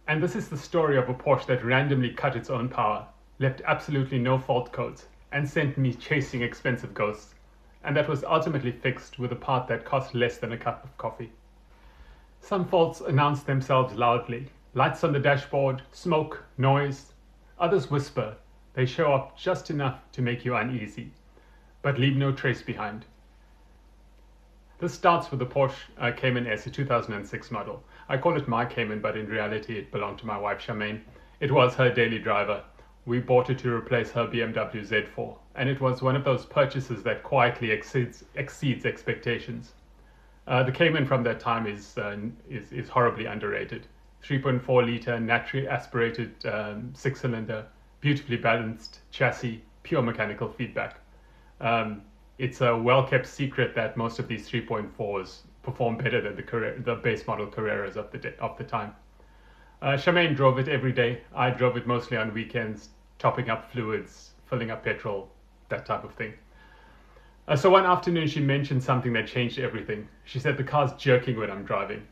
And this is the story of a Porsche that randomly cut its own power, left absolutely no fault codes, and sent me chasing expensive ghosts. And that was ultimately fixed with a part that cost less than a cup of coffee. Some faults announce themselves loudly. Lights on the dashboard, smoke, noise. Others whisper. They show up just enough to make you uneasy, but leave no trace behind. This starts with the Porsche Cayman S, a 2006 model. I call it my Cayman, but in reality it belonged to my wife Charmaine. It was her daily driver. We bought it to replace her BMW Z4, and it was one of those purchases that quietly exceeds expectations. The Cayman from that time is horribly underrated. 3.4 litre, naturally aspirated 6-cylinder, beautifully balanced chassis, pure mechanical feedback. It's a well-kept secret that most of these 3.4s perform better than the base model Carreras of the time. Charmaine drove it every day. I drove it mostly on weekends, topping up fluids, filling up petrol, that type of thing. So one afternoon she mentioned something that changed everything. She said the car's jerking when I'm driving.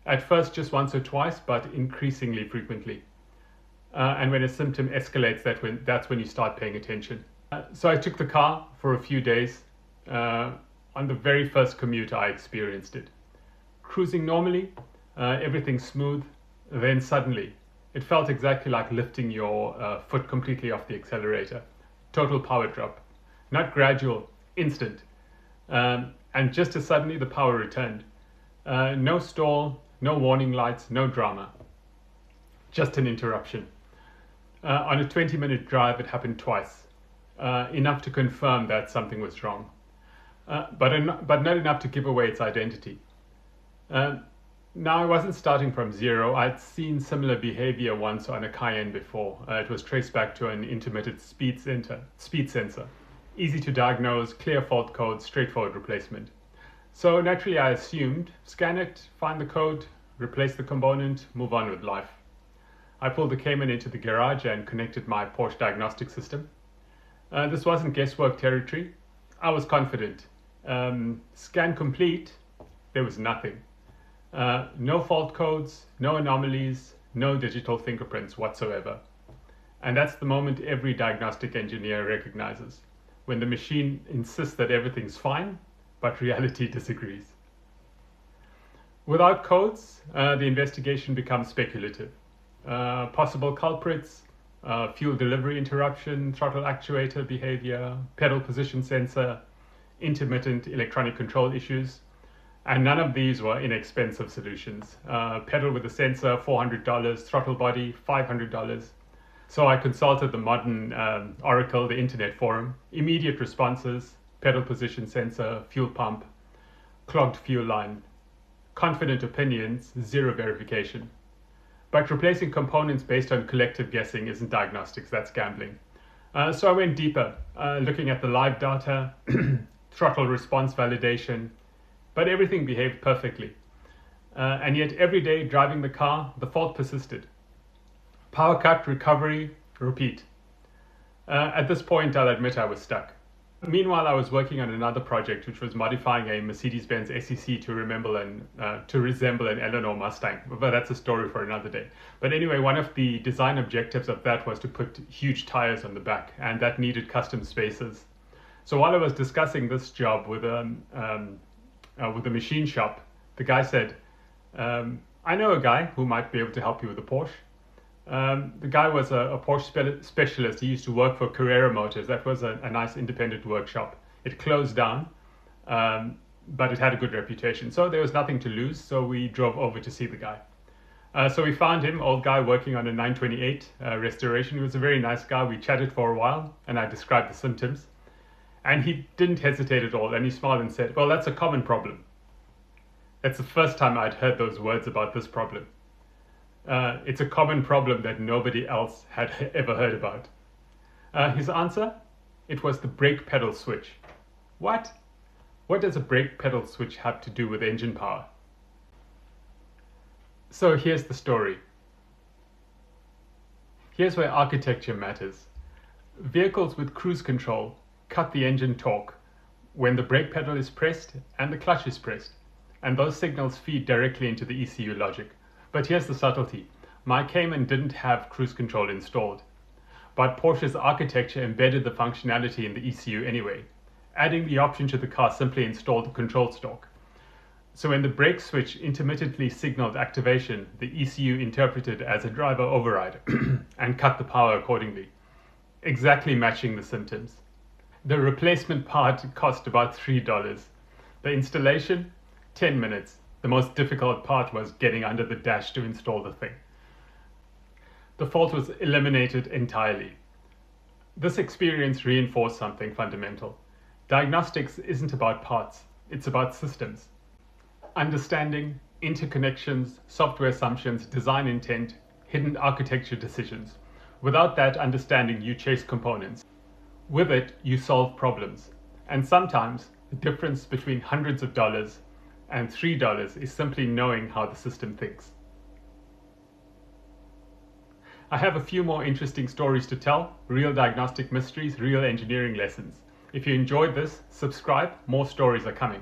At first just once or twice, but increasingly frequently. And when a symptom escalates, that's when you start paying attention. So I took the car for a few days. On the very first commute I experienced it. Cruising normally, everything smooth, then suddenly it felt exactly like lifting your foot completely off the accelerator. Total power drop. Not gradual, instant. And just as suddenly the power returned. No stall, no warning lights, no drama. Just an interruption. On a 20-minute drive it happened twice. Enough to confirm that something was wrong. But not enough to give away its identity. Now I wasn't starting from zero. I'd seen similar behavior once on a Cayenne before. It was traced back to an intermittent speed sensor. Easy to diagnose, clear fault code, straightforward replacement. So naturally I assumed, scan it, find the code, replace the component, move on with life. I pulled the Cayman into the garage and connected my Porsche diagnostic system. This wasn't guesswork territory. I was confident. Scan complete, there was nothing. No fault codes, no anomalies, no digital fingerprints whatsoever. And that's the moment every diagnostic engineer recognizes, when the machine insists that everything's fine, but reality disagrees. Without codes, the investigation becomes speculative. Possible culprits, fuel delivery interruption, throttle actuator behavior, pedal position sensor, intermittent electronic control issues, and none of these were inexpensive solutions. Pedal with a sensor, $400, throttle body, $500. So I consulted the modern Oracle, the internet forum. Immediate responses, pedal position sensor, fuel pump, clogged fuel line. Confident opinions, zero verification. But replacing components based on collective guessing isn't diagnostics, that's gambling. So I went deeper, looking at the live data, throttle response validation, but everything behaved perfectly. And yet every day driving the car, the fault persisted. Power cut, recovery, repeat. At this point, I'll admit I was stuck. Meanwhile, I was working on another project which was modifying a Mercedes-Benz SEC to resemble an Eleanor Mustang, but that's a story for another day. But anyway, one of the design objectives of that was to put huge tires on the back, and that needed custom spaces. So while I was discussing this job with a machine shop, the guy said, I know a guy who might be able to help you with a Porsche. The guy was a Porsche specialist. He used to work for Carrera Motors. That was a nice independent workshop. It closed down, but it had a good reputation. So there was nothing to lose, so we drove over to see the guy. So we found him, old guy working on a 928 restoration. He was a very nice guy. We chatted for a while, and I described the symptoms. And he didn't hesitate at all, and he smiled and said, well, that's a common problem. That's the first time I'd heard those words about this problem. It's a common problem that nobody else had ever heard about. His answer? It was the brake pedal switch. What? What does a brake pedal switch have to do with engine power? So here's the story. Here's where architecture matters. Vehicles with cruise control cut the engine torque when the brake pedal is pressed and the clutch is pressed, and those signals feed directly into the ECU logic. But here's the subtlety. My Cayman didn't have cruise control installed, but Porsche's architecture embedded the functionality in the ECU anyway. Adding the option to the car simply installed the control stalk. So when the brake switch intermittently signaled activation, the ECU interpreted as a driver override and cut the power accordingly, exactly matching the symptoms. The replacement part cost about $3. The installation, 10 minutes. The most difficult part was getting under the dash to install the thing. The fault was eliminated entirely. This experience reinforced something fundamental. Diagnostics isn't about parts, it's about systems. Understanding, interconnections, software assumptions, design intent, hidden architecture decisions. Without that understanding, you chase components. With it, you solve problems. And sometimes, the difference between hundreds of dollars and $3 is simply knowing how the system thinks. I have a few more interesting stories to tell, real diagnostic mysteries, real engineering lessons. If you enjoyed this, subscribe, more stories are coming.